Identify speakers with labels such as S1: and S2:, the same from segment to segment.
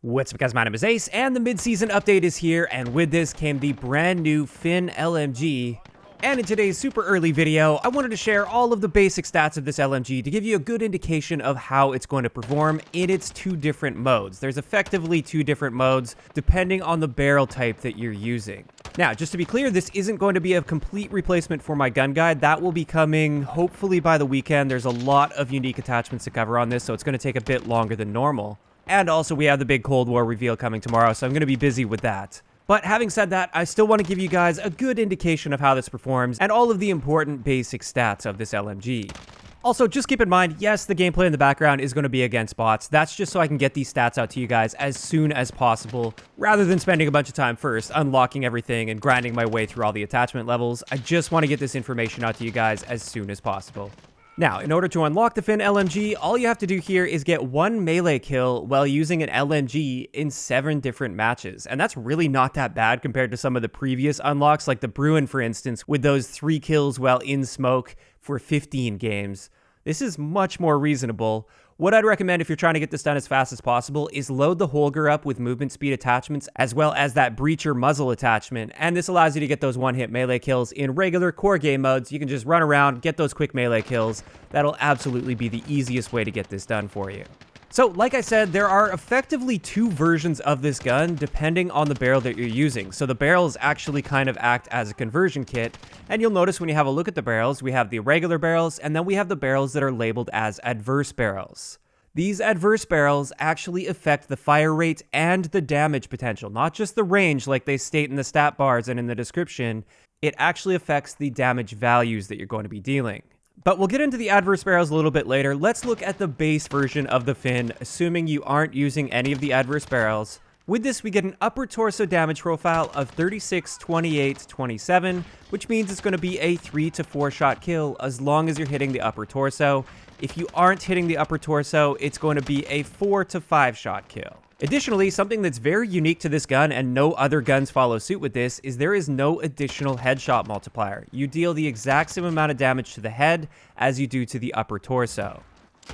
S1: What's up guys, my name is Ace, and the mid-season update is here, and with this came the brand new FiNN LMG. And in today's super early video, I wanted to share all of the basic stats of this LMG to give you a good indication of how it's going to perform in its two different modes. There's effectively two different modes, depending on the barrel type that you're using. Now, just to be clear, this isn't going to be a complete replacement for my gun guide. That will be coming hopefully by the weekend. There's a lot of unique attachments to cover on this, so it's going to take a bit longer than normal. And also, we have the big Cold War reveal coming tomorrow, so I'm going to be busy with that. But having said that, I still want to give you guys a good indication of how this performs and all of the important basic stats of this LMG. Also, just keep in mind, yes, the gameplay in the background is going to be against bots. That's just so I can get these stats out to you guys as soon as possible, rather than spending a bunch of time first unlocking everything and grinding my way through all the attachment levels. I just want to get this information out to you guys as soon as possible. Now, in order to unlock the FiNN LMG, all you have to do here is get one melee kill while using an LMG in 7 different matches. And that's really not that bad compared to some of the previous unlocks, like the Bruin, for instance, with those 3 kills while in smoke for 15 games. This is much more reasonable. What I'd recommend if you're trying to get this done as fast as possible is load the Holger up with movement speed attachments as well as that breacher muzzle attachment, and this allows you to get those one-hit melee kills in regular core game modes. You can just run around, get those quick melee kills. That'll absolutely be the easiest way to get this done for you. So, like I said, there are effectively 2 versions of this gun depending on the barrel that you're using. So the barrels actually kind of act as a conversion kit, and you'll notice when you have a look at the barrels, we have the regular barrels, and then we have the barrels that are labeled as adverse barrels. These adverse barrels actually affect the fire rate and the damage potential, not just the range like they state in the stat bars and in the description. It actually affects the damage values that you're going to be dealing. But we'll get into the adverse barrels a little bit later. Let's look at the base version of the FiNN, assuming you aren't using any of the adverse barrels. With this, we get an upper torso damage profile of 36, 28, 27, which means it's going to be a 3 to 4 shot kill as long as you're hitting the upper torso. If you aren't hitting the upper torso, it's going to be a 4 to 5 shot kill. Additionally, something that's very unique to this gun, and no other guns follow suit with this, is there is no additional headshot multiplier. You deal the exact same amount of damage to the head as you do to the upper torso.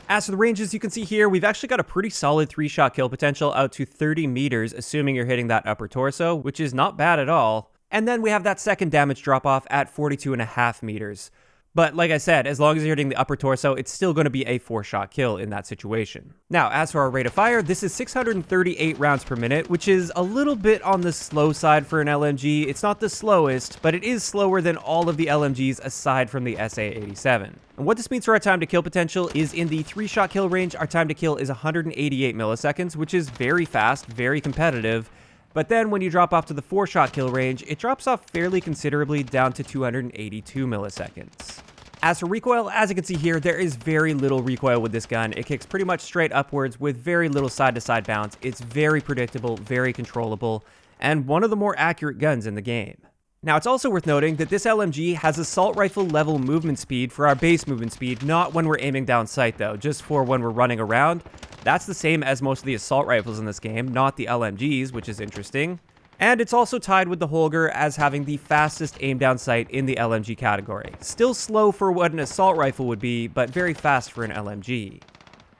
S1: As for the ranges, you can see here, we've actually got a pretty solid 3-shot kill potential out to 30 meters, assuming you're hitting that upper torso, which is not bad at all. And then we have that second damage drop-off at 42.5 meters. But like I said, as long as you're hitting the upper torso, it's still going to be a 4-shot kill in that situation. Now, as for our rate of fire, this is 638 rounds per minute, which is a little bit on the slow side for an LMG. It's not the slowest, but it is slower than all of the LMGs aside from the SA-87. And what this means for our time to kill potential is in the 3-shot kill range, our time to kill is 188 milliseconds, which is very fast, very competitive. But then when you drop off to the 4-shot kill range, it drops off fairly considerably down to 282 milliseconds. As for recoil, as you can see here, there is very little recoil with this gun. It kicks pretty much straight upwards with very little side-to-side bounce. It's very predictable, very controllable, and one of the more accurate guns in the game. Now, it's also worth noting that this LMG has assault rifle level movement speed for our base movement speed, not when we're aiming down sight though, just for when we're running around. That's the same as most of the assault rifles in this game, not the LMGs, which is interesting. And it's also tied with the Holger as having the fastest aim down sight in the LMG category. Still slow for what an assault rifle would be, but very fast for an LMG.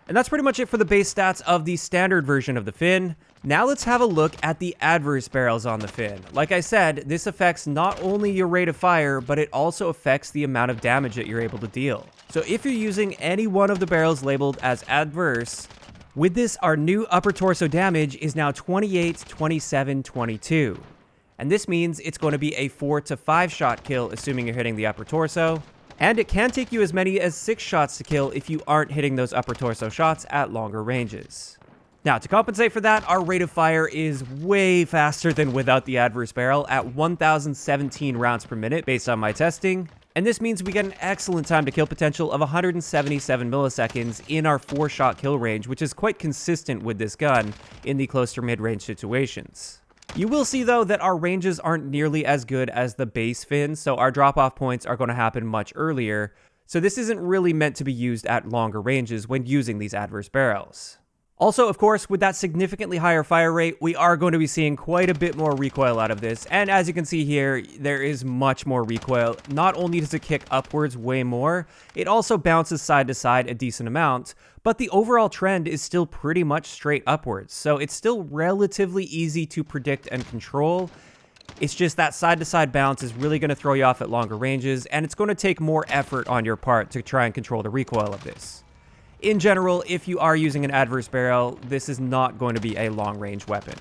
S1: And that's pretty much it for the base stats of the standard version of the FiNN. Now let's have a look at the adverse barrels on the FiNN. Like I said, this affects not only your rate of fire, but it also affects the amount of damage that you're able to deal. So if you're using any one of the barrels labeled as adverse, with this, our new upper torso damage is now 28, 27, 22. And this means it's going to be a 4 to 5 shot kill, assuming you're hitting the upper torso. And it can take you as many as 6 shots to kill if you aren't hitting those upper torso shots at longer ranges. Now, to compensate for that, our rate of fire is way faster than without the adverse barrel at 1,017 rounds per minute based on my testing. And this means we get an excellent time to kill potential of 177 milliseconds in our 4-shot kill range, which is quite consistent with this gun in the close to mid-range situations. You will see though that our ranges aren't nearly as good as the base FiNN, so our drop-off points are going to happen much earlier. So this isn't really meant to be used at longer ranges when using these adverse barrels. Also, of course, with that significantly higher fire rate, we are going to be seeing quite a bit more recoil out of this. And as you can see here, there is much more recoil. Not only does it kick upwards way more, it also bounces side to side a decent amount, but the overall trend is still pretty much straight upwards. So it's still relatively easy to predict and control. It's just that side-to-side bounce is really going to throw you off at longer ranges, and it's going to take more effort on your part to try and control the recoil of this. In general, if you are using an adverse barrel, this is not going to be a long-range weapon.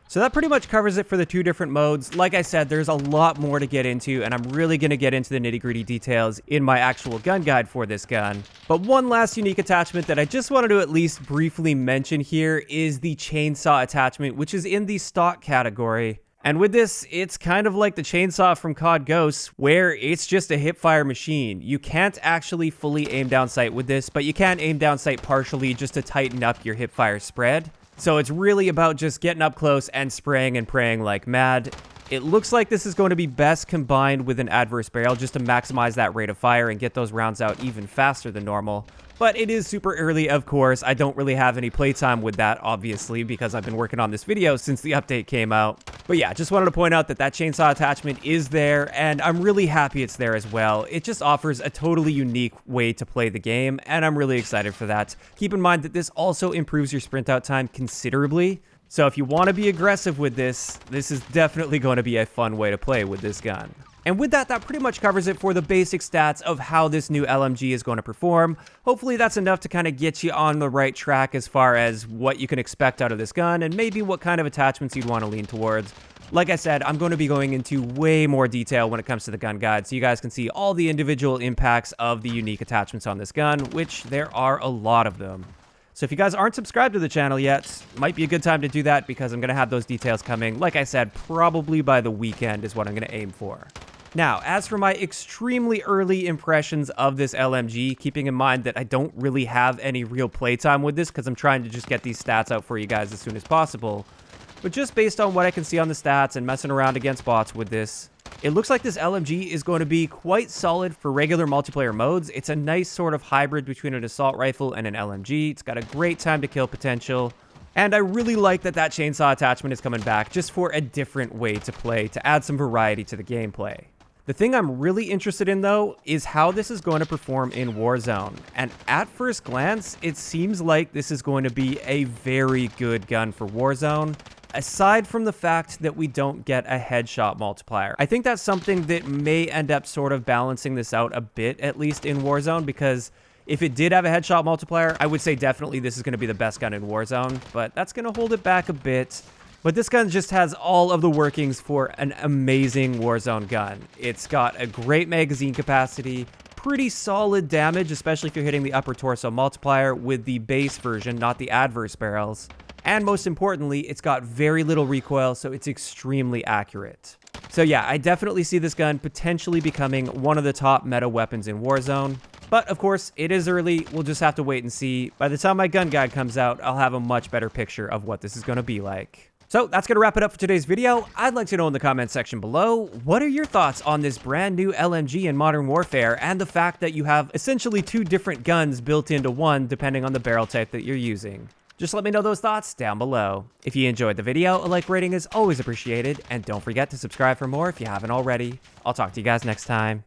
S1: So that pretty much covers it for the two different modes. Like I said, there's a lot more to get into, and I'm really going to get into the nitty-gritty details in my actual gun guide for this gun. But one last unique attachment that I just wanted to at least briefly mention here is the chainsaw attachment, which is in the stock category. And with this, it's kind of like the chainsaw from COD Ghosts, where it's just a hipfire machine. You can't actually fully aim down sight with this, but you can aim down sight partially just to tighten up your hipfire spread. So it's really about just getting up close and spraying and praying like mad. It looks like this is going to be best combined with an adverse barrel just to maximize that rate of fire and get those rounds out even faster than normal. But it is super early, of course. I don't really have any playtime with that, obviously, because I've been working on this video since the update came out. But yeah, just wanted to point out that that chainsaw attachment is there, and I'm really happy it's there as well. It just offers a totally unique way to play the game, and I'm really excited for that. Keep in mind that this also improves your sprint out time considerably. So if you want to be aggressive with this, this is definitely going to be a fun way to play with this gun. And with that, that pretty much covers it for the basic stats of how this new LMG is going to perform. Hopefully that's enough to kind of get you on the right track as far as what you can expect out of this gun and maybe what kind of attachments you'd want to lean towards. Like I said, I'm going to be going into way more detail when it comes to the gun guide, so you guys can see all the individual impacts of the unique attachments on this gun, which there are a lot of them. So if you guys aren't subscribed to the channel yet, might be a good time to do that because I'm going to have those details coming. Like I said, probably by the weekend is what I'm going to aim for. Now, as for my extremely early impressions of this LMG, keeping in mind that I don't really have any real playtime with this because I'm trying to just get these stats out for you guys as soon as possible. But just based on what I can see on the stats and messing around against bots with this, it looks like this LMG is going to be quite solid for regular multiplayer modes. It's a nice sort of hybrid between an assault rifle and an LMG. It's got a great time to kill potential. And I really like that that chainsaw attachment is coming back just for a different way to play, to add some variety to the gameplay. The thing I'm really interested in, though, is how this is going to perform in Warzone. And at first glance, it seems like this is going to be a very good gun for Warzone, aside from the fact that we don't get a headshot multiplier. I think that's something that may end up sort of balancing this out a bit, at least in Warzone, because if it did have a headshot multiplier, I would say definitely this is going to be the best gun in Warzone, but that's going to hold it back a bit. But this gun just has all of the workings for an amazing Warzone gun. It's got a great magazine capacity, pretty solid damage, especially if you're hitting the upper torso multiplier with the base version, not the adverse barrels. And most importantly, it's got very little recoil, so it's extremely accurate. So yeah, I definitely see this gun potentially becoming one of the top meta weapons in Warzone. But of course, it is early. We'll just have to wait and see. By the time my gun guide comes out, I'll have a much better picture of what this is going to be like. So that's going to wrap it up for today's video. I'd like to know in the comments section below, what are your thoughts on this brand new LMG in Modern Warfare and the fact that you have essentially two different guns built into one depending on the barrel type that you're using? Just let me know those thoughts down below. If you enjoyed the video, a like rating is always appreciated, and don't forget to subscribe for more if you haven't already. I'll talk to you guys next time.